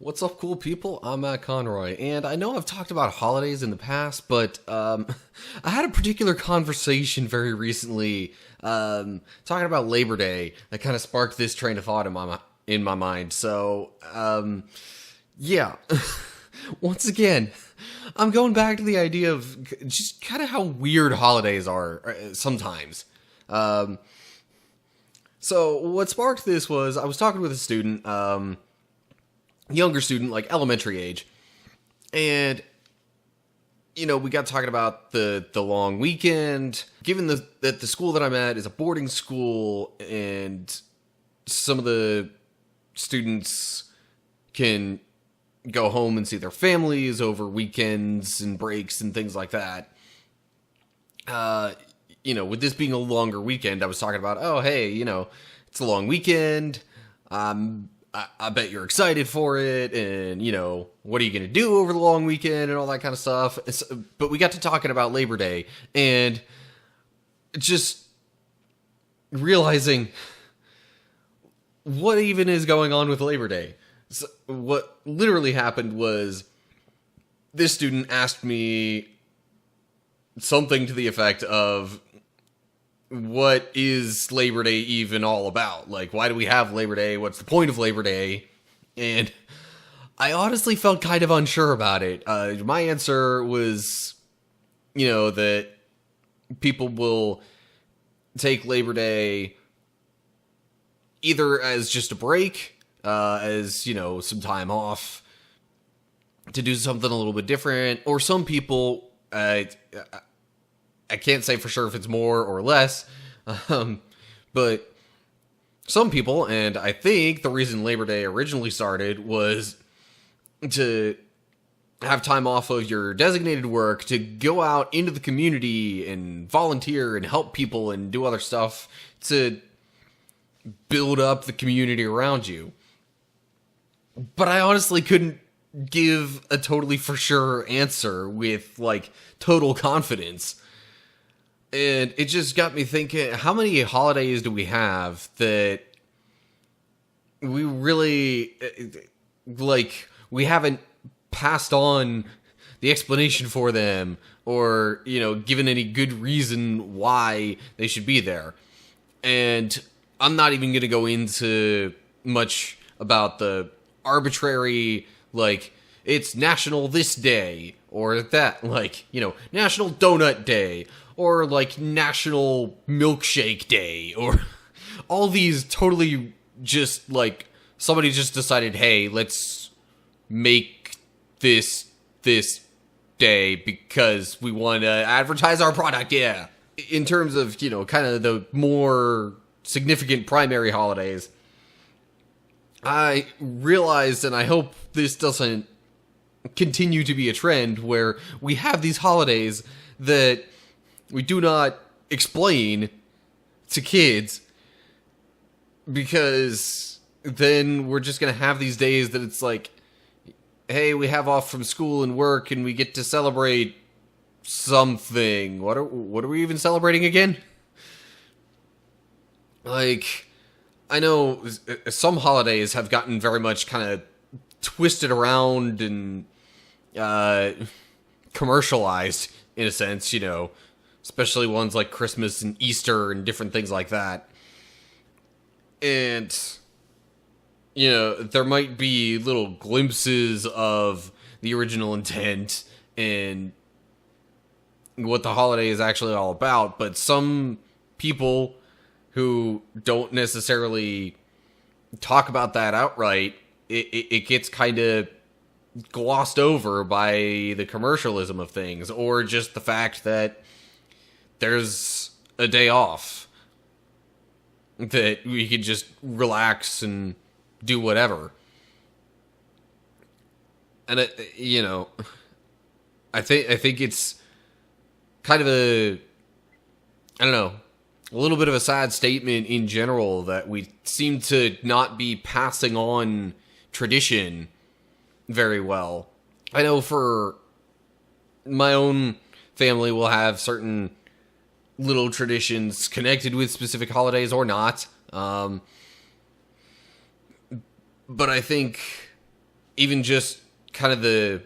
What's up, cool people? I'm Matt Conroy, and I know I've talked about holidays in the past, but I had a particular conversation very recently talking about Labor Day that kind of sparked this train of thought in my mind. So, yeah, once again, I'm going back to the idea of just kind of how weird holidays are sometimes. So what sparked this was I was talking with a student. Younger student, like elementary age, and we got talking about the long weekend. Given that the school that I'm at is a boarding school, and some of the students can go home and see their families over weekends and breaks and things like that. With this being a longer weekend, I was talking about, oh, hey, it's a long weekend. I bet you're excited for it, and, what are you going to do over the long weekend and all that kind of stuff. But we got to talking about Labor Day, and just realizing what even is going on with Labor Day. So what literally happened was this student asked me something to the effect of, what is Labor Day even all about? Like, why do we have Labor Day? What's the point of Labor Day? And I honestly felt kind of unsure about it. My answer was, that people will take Labor Day either as just a break, as, some time off to do something a little bit different, or some people, I can't say for sure if it's more or less, but some people, and I think the reason Labor Day originally started was to have time off of your designated work to go out into the community and volunteer and help people and do other stuff to build up the community around you. But I honestly couldn't give a totally for sure answer with, total confidence. And it just got me thinking, how many holidays do we have that we really, we haven't passed on the explanation for them or, given any good reason why they should be there? And I'm not even going to go into much about the arbitrary, it's National this day or that, National Donut Day, or National Milkshake Day, or all these totally just somebody just decided, hey, let's make this day because we want to advertise our product, yeah. In terms of, kind of the more significant primary holidays, I realized, and I hope this doesn't continue to be a trend, where we have these holidays that we do not explain to kids, because then we're just going to have these days that it's hey, we have off from school and work and we get to celebrate something. What are we even celebrating again? I know some holidays have gotten very much kind of twisted around and commercialized in a sense, especially ones like Christmas and Easter and different things like that. And, there might be little glimpses of the original intent and what the holiday is actually all about, but some people who don't necessarily talk about that outright, it gets kind of glossed over by the commercialism of things, or just the fact that there's a day off that we could just relax and do whatever. And I think it's kind of a little bit of a sad statement in general that we seem to not be passing on tradition very well. I know for my own family, we'll have certain little traditions connected with specific holidays or not. But I think even just kind of the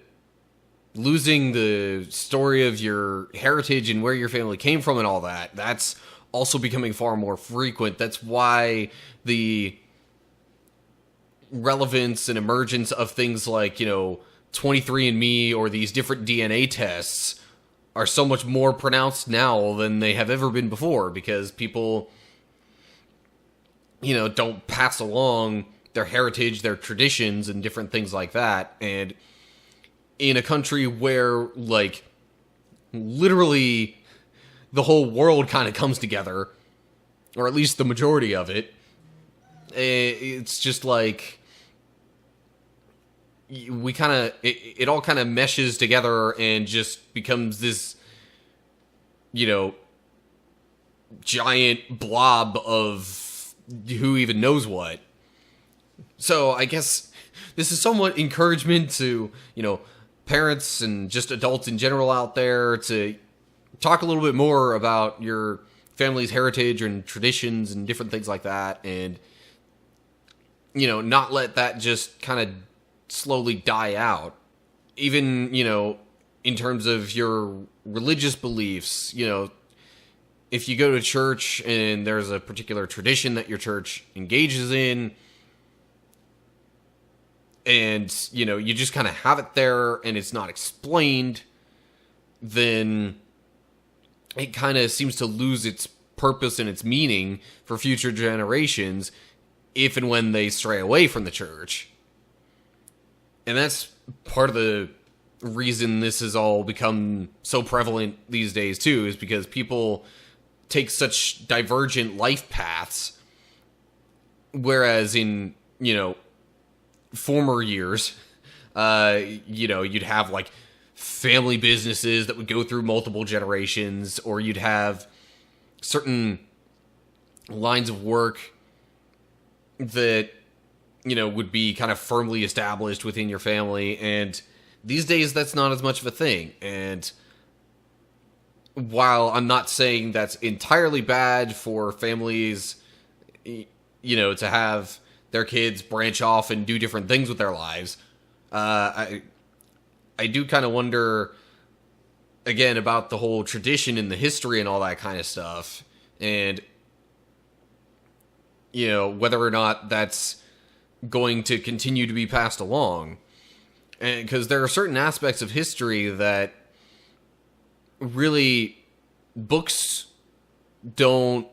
losing the story of your heritage and where your family came from and all that, that's also becoming far more frequent. That's why the relevance and emergence of things like, 23andMe or these different DNA tests are so much more pronounced now than they have ever been before, because people, don't pass along their heritage, their traditions, and different things like that. And in a country where, like, literally the whole world kind of comes together, or at least the majority of it, it's just like we kind of it all kind of meshes together and just becomes this giant blob of who even knows what. So I guess this is somewhat encouragement to parents and just adults in general out there to talk a little bit more about your family's heritage and traditions and different things like that, and not let that just kind of slowly die out. Even, in terms of your religious beliefs, if you go to church and there's a particular tradition that your church engages in, and, you just kind of have it there and it's not explained, then it kind of seems to lose its purpose and its meaning for future generations if and when they stray away from the church. And that's part of the reason this has all become so prevalent these days too, is because people take such divergent life paths, whereas in, former years, you'd have like family businesses that would go through multiple generations, or you'd have certain lines of work that would be kind of firmly established within your family. And these days that's not as much of a thing. And while I'm not saying that's entirely bad for families, to have their kids branch off and do different things with their lives, I do kind of wonder, again, about the whole tradition and the history and all that kind of stuff. And, whether or not that's going to continue to be passed along. And because there are certain aspects of history that really books don't,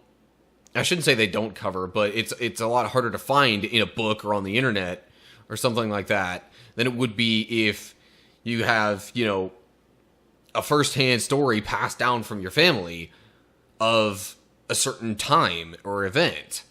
I shouldn't say they don't cover, but it's a lot harder to find in a book or on the internet or something like that than it would be if you have, a first-hand story passed down from your family of a certain time or event.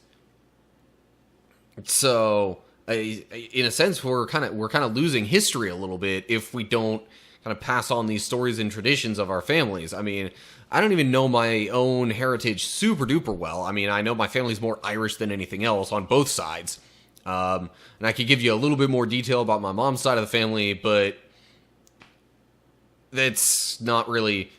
So, in a sense, we're kind of losing history a little bit if we don't kind of pass on these stories and traditions of our families. I mean, I don't even know my own heritage super duper well. I mean, I know my family's more Irish than anything else on both sides. And I could give you a little bit more detail about my mom's side of the family, but that's not really,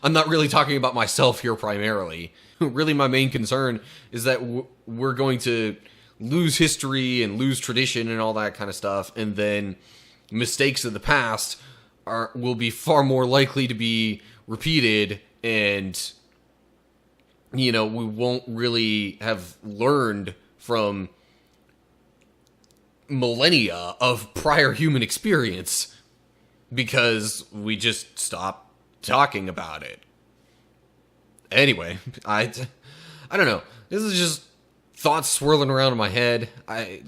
I'm not really talking about myself here primarily. Really, my main concern is that we're going to lose history and lose tradition and all that kind of stuff, and then mistakes of the past will be far more likely to be repeated, and we won't really have learned from millennia of prior human experience because we just stopped talking about it. Anyway, I don't know. This is just thoughts swirling around in my head. I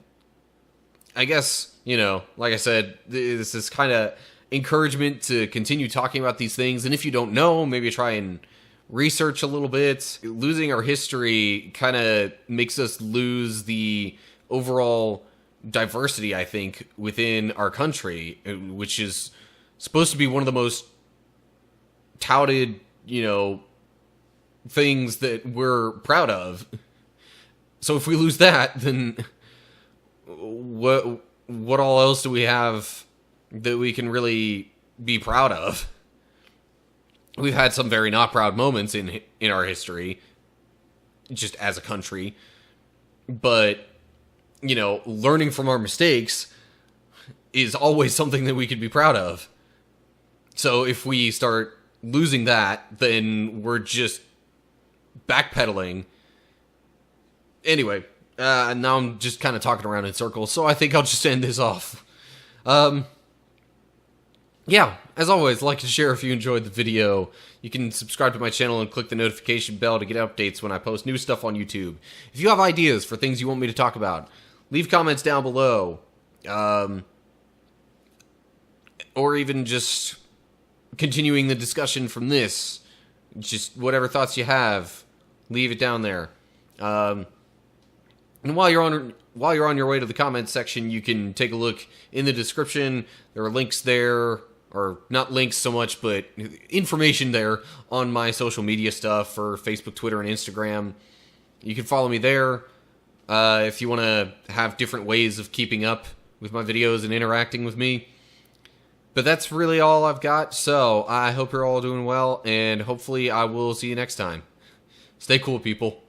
guess, like I said, this is kind of encouragement to continue talking about these things. And if you don't know, maybe try and research a little bit. Losing our history kind of makes us lose the overall diversity, I think, within our country, which is supposed to be one of the most touted, things that we're proud of. So if we lose that, then what all else do we have that we can really be proud of? We've had some very not proud moments in our history, just as a country. But, learning from our mistakes is always something that we could be proud of. So if we start losing that, then we're just backpedaling. Anyway, now I'm just kind of talking around in circles, so I think I'll just end this off. Yeah, as always, like and share if you enjoyed the video. You can subscribe to my channel and click the notification bell to get updates when I post new stuff on YouTube. If you have ideas for things you want me to talk about, leave comments down below. Or even just continuing the discussion from this. Just whatever thoughts you have, leave it down there. And while you're on your way to the comments section, you can take a look in the description. There are links there, or not links so much, but information there on my social media stuff for Facebook, Twitter, and Instagram. You can follow me there if you want to have different ways of keeping up with my videos and interacting with me. But that's really all I've got, so I hope you're all doing well, and hopefully I will see you next time. Stay cool, people.